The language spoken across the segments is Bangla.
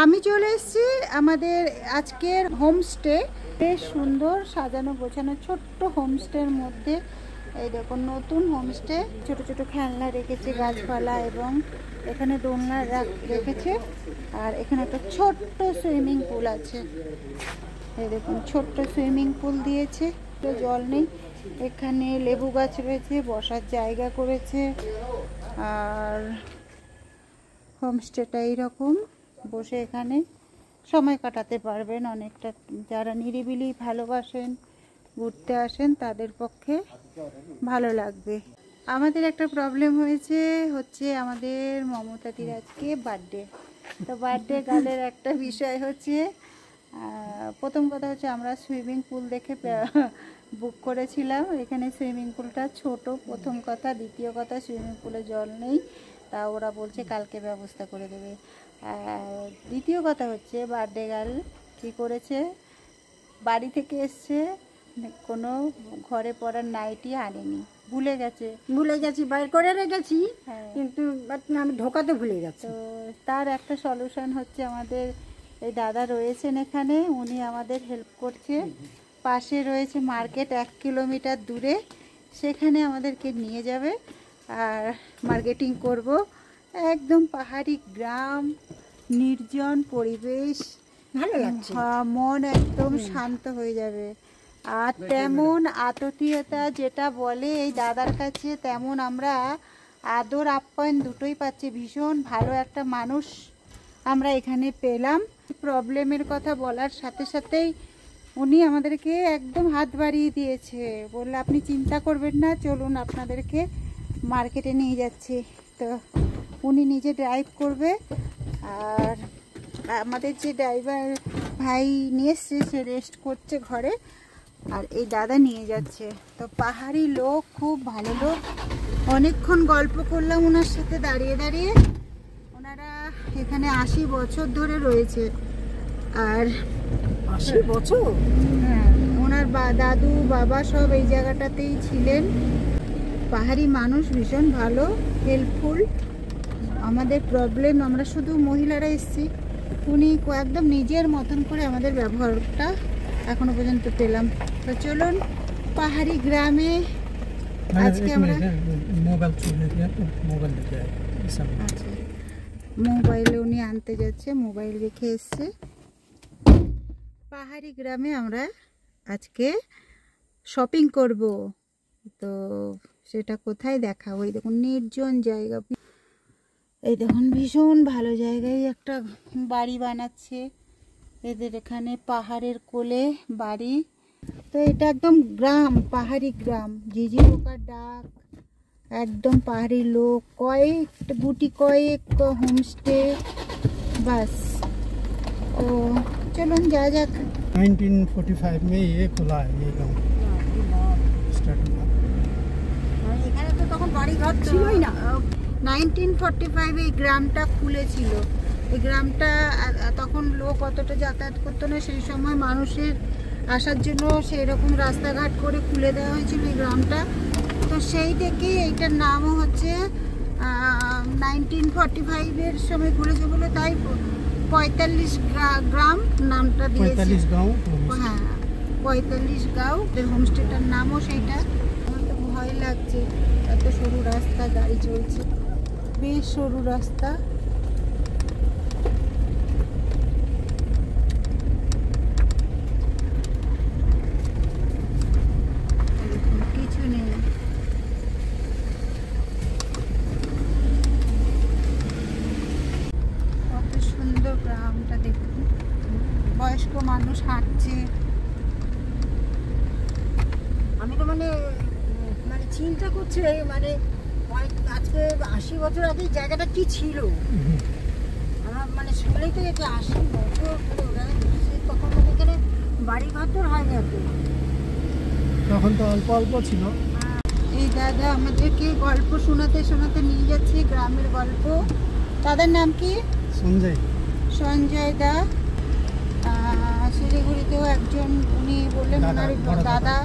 আমি চলে এসেছি আমাদের আজকের হোমস্টে। বেশ সুন্দর সাজানো গোছানো ছোট্ট হোমস্টের মধ্যে এই দেখুন নতুন হোমস্টে। ছোট ছোট খেলনা রেখেছে, গাছপালা, এবং এখানে দোলনা রেখেছে। আর এখানে একটা ছোট্ট সুইমিং পুল আছে। এই দেখুন ছোট্ট সুইমিং পুল দিয়েছে, তো জল নেই। এখানে লেবু গাছ রয়েছে, বসার জায়গা করেছে। আর হোমস্টেটা এইরকম, বসে এখানে সময় কাটাতে পারবেন। অনেকটা যারা নিরিবিলি ভালোবাসেন, ঘুরতে আসেন, তাদের পক্ষে ভালো লাগবে। আমাদের একটা প্রবলেম হচ্ছে আমাদের মমতাদির আজকে বার্থডে। তো বার্থডে গার্লের একটা বিষয় হচ্ছে, প্রথম কথা হচ্ছে আমরা সুইমিং পুল দেখে বুক করেছিলাম। এখানে সুইমিং পুলটা ছোট, প্রথম কথা। দ্বিতীয় কথা, সুইমিং পুলে জল নেই, তা ওরা বলছে কালকে ব্যবস্থা করে দেবে। আর দ্বিতীয় কথা হচ্ছে বার্থডে গার্ল কী করেছে, বাড়ি থেকে এসছে, কোনো ঘরে পরার নাইটি আনেনি, ভুলে গেছি, বাইর করে রেখেছি। কিন্তু আমি ঢোকাতে ভুলে গেছি। তো তার একটা সলিউশন হচ্ছে, আমাদের এই দাদা রয়েছেন এখানে, উনি আমাদের হেল্প করছে। পাশে রয়েছে মার্কেট 1 কিলোমিটার দূরে, সেখানে আমাদেরকে নিয়ে যাবে আর মার্কেটিং করব। একদম পাহাড়ি গ্রাম, নির্জন পরিবেশ, ভালো লাগছে, মন একদম শান্ত হয়ে যাবে। আর তেমন আতিথেয়তা যেটা বলে এই দাদার কাছে, তেমন আমরা আদর আপ্যায়ন দুটোই পাচ্ছি। ভীষণ ভালো একটা মানুষ আমরা এখানে পেলাম। প্রবলেমের কথা বলার সাথে সাথেই উনি আমাদেরকে একদম হাত বাড়িয়ে দিয়েছে, বললে আপনি চিন্তা করবেন না, চলুন আপনাদেরকে মার্কেটে নিয়ে যাচ্ছি। তো উনি নিজে ড্রাইভ করবে, আর আমাদের যে ড্রাইভার ভাই নিয়ে এসছে সে রেস্ট করছে ঘরে, আর এই দাদা নিয়ে যাচ্ছে। তো পাহাড়ি লোক, খুব ভালো লোক। অনেকক্ষণ গল্প করলাম ওনার সাথে দাঁড়িয়ে দাঁড়িয়ে। ওনারা এখানে 80 বছর ধরে রয়েছে। আর 80 বছর? হ্যাঁ, ওনার দাদু বাবা সব এই জায়গাটাতেই ছিলেন। পাহাড়ি মানুষ, ভীষণ ভালো, হেল্পফুল। আমাদের প্রবলেম, আমরা শুধু মহিলারা এসেছি, উনি একদম নিজের মতন করে আমাদের ব্যবহারটা এখনো পর্যন্ত পেলাম। তো চলুন পাহাড়ি গ্রামে আজকে আমরা মোবাইলে উনি আনতে যাচ্ছে, মোবাইল রেখে এসছে। পাহাড়ি গ্রামে আমরা আজকে শপিং করব, তো সেটা কোথায় দেখাবো। এই দেখুন নির্জন জায়গা, এই দেখুন ভীষণ ভালো জায়গায় একটা বাড়ি বানাচ্ছে এদের এখানে, পাহাড়ের কোলে বাড়ি। তো এটা একদম গ্রাম, পাহাড়ি গ্রাম, ঝিঝি পোকার ডাক, একদম পাহাড়ি লোক, কয়েক হোমস্টে, বাস। তো চলুন যা যাক। 1945 में ये खुला है ये गाँव स्टार्ट हुआ। এখানে তো তখন বাড়ি ঘর ছিলই না। 1945 এই গ্রামটা খুলেছিল। এই গ্রামটা তখন লোক অতটা যাতায়াত করতো না, সেই সময় মানুষের আসার জন্য সেই রকম রাস্তাঘাট করে খুলে দেওয়া হয়েছিল এই গ্রামটা। তো সেই থেকে এইটার নামও হচ্ছে 1945-এর সময় খুলেছে বলে তাই 45 গ্রাম নামটা দিয়েছে। 45 গাঁও, হ্যাঁ 45 গাঁও। হোমস্টেটার নামও সেইটা। আমার তো ভয় লাগছে, এত সরু রাস্তা, গাড়ি চলছে, বেশ সরু রাস্তা। কিছু নেই, কত সুন্দর গ্রামটা দেখুন। বয়স্ক মানুষ হাঁটছে। আমি তো মানে চিন্তা করছি, মানে আজকে 80 বছর আগে জায়গাটা কি ছিল। আমার মানে শুনলেই তো এটা 80 বছর তখন এখানে বাড়ি ঘর তো হয় না, তখন তো অল্প অল্প ছিল। এই দাদা আমাদেরকে গল্প শোনাতে শোনাতে নিয়ে যাচ্ছে, গ্রামের গল্প। দাদার নাম কি? সঞ্জয় দা। শিলিগুড়িতেও একজন, উনি বললেন ওনার দাদা,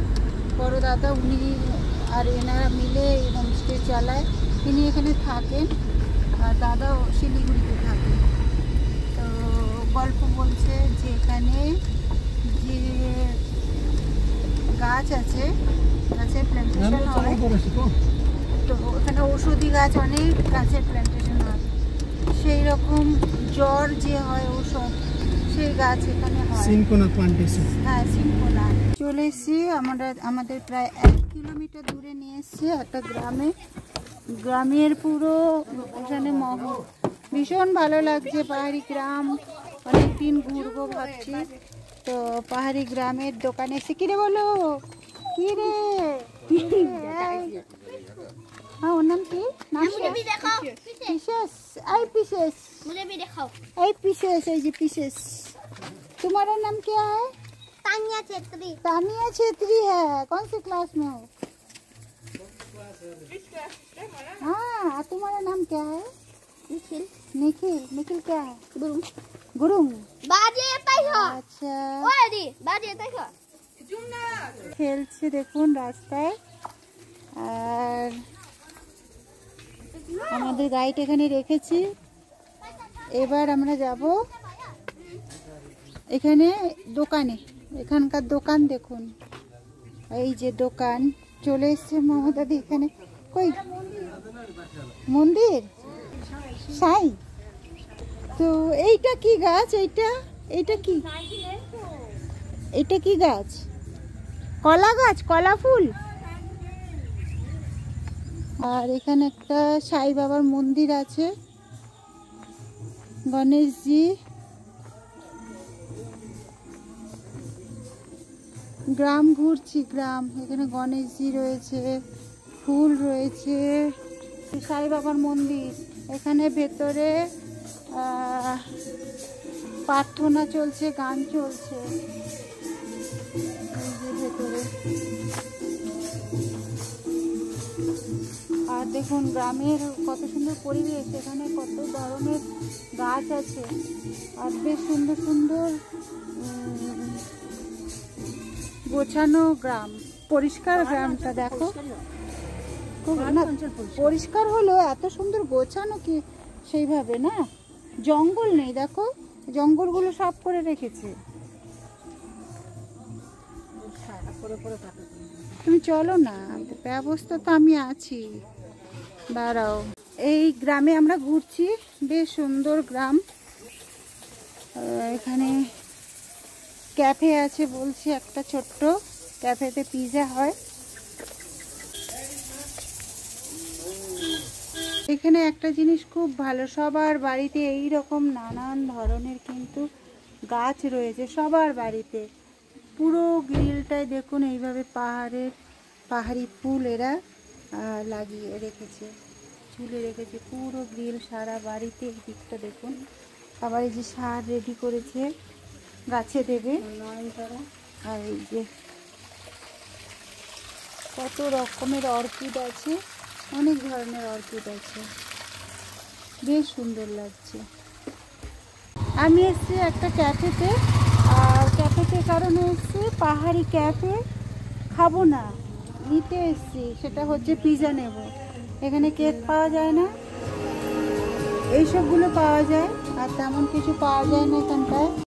বড় দাদা, উনি আর এনারা মিলে এই হোমস্টে চালায়। তিনি এখানে থাকেন, আর দাদা শিলিগুড়িতে থাকেন। তো যে এখানে যে গাছ আছে, গাছের প্ল্যান্টেশন হয়, তো এখানে ঔষধি গাছ, অনেক গাছের প্ল্যান্টেশন হয়। সেই রকম জ্বর যে হয় ঔষধ, সেই গাছ এখানে হয়। Cinchona plantation. হ্যাঁ, সিনকোনা। চলে এসেছি আমাদের প্রায় 1 কিলোমিটার দূরে নিয়ে এসেছি একটা গ্রামে। গ্রামের পুরো এখানে মহল, ভীষণ ভালো লাগছে। পাহাড়ি গ্রাম, অনেকদিন ঘুরবো ভাবছি। তো পাহাড়ি গ্রামের দোকানে এসে, কিরে বলো, কিরে? হ্যাঁ, ওর নাম কি? পিসেস। এই পিসেস, এই पिसेस, এই যে पिसेस। तुम्हारा नाम क्या है? तानिया छेत्री। तानिया छेत्री है। कौन से क्लास में हो? हाँ, तुम्हारा नाम क्या है? निखिल। निखिल। निखिल क्या है? गुरुंग। गुरुंग। बाजे ताई हो। अच्छा। ओए दी, बाजे ताई हो। খেলছে দেখুন রাস্তায়। আর আমাদের গাইড এখানে রেখেছি। এবার আমরা যাব এখানে দোকানে। এখানকার দোকান দেখুন, এই যে দোকান। চলে এসছে মমতাদি এখানে। কই মন্দির? সাই। তো এইটা কি গাছ? এইটা কি? এটা কি গাছ? কলা গাছ, কলা ফুল। আর এখানে একটা সাই বাবার মন্দির আছে, গণেশজি। গ্রাম ঘুরছি, গ্রাম। এখানে গণেশজি রয়েছে, ফুল রয়েছে, সাই বাবার মন্দির। এখানে ভেতরে প্রার্থনা চলছে, গান চলছে ভেতরে। আর দেখুন গ্রামের কত সুন্দর পরিবেশ, এখানে কত ধরনের গাছ আছে। আর বেশ সুন্দর সুন্দর গোছানো গ্রাম, পরিষ্কার গ্রামটা দেখো। পরিষ্কার হলো, এত সুন্দর গোছানো কি সেইভাবে না। জঙ্গল নেই, দেখো জঙ্গলগুলো সাফ করে রেখেছে। তুমি চলো না, ব্যবস্থা তো আমি আছি, দাঁড়াও। এই গ্রামে আমরা ঘুরছি, বেশ সুন্দর গ্রাম। এখানে ক্যাফে আছে বলছি, একটা ছোট্ট ক্যাফেতে পিজা হয়। এখানে একটা জিনিস খুব ভালো, সবার বাড়িতে এই রকম নানান ধরনের কিন্তু গাছ রয়েছে, সবার বাড়িতে। পুরো গ্রিলটায় দেখুন এইভাবে পাহাড়ি ফুল এরা লাগিয়ে রেখেছে, ঝুলে রেখেছে পুরো গ্রিল সারা বাড়িতে। এই দিকটা দেখুন। আবার এই যে সার রেডি করেছে, গাছে দেবে। আর এই যে কত রকমের অর্কিড আছে, অনেক ধরনের অর্কিড আছে, বেশ সুন্দর লাগছে। আমি এসেছি একটা ক্যাফেতে, আর ক্যাফেতে কারণে এসেছি পাহাড়ি ক্যাফে। খাবো না, নিতে এসেছি, সেটা হচ্ছে পিজা নেব। এখানে কেক পাওয়া যায় না, এইসবগুলো পাওয়া যায়, আর তেমন কিছু পাওয়া যায় না এখানটায়।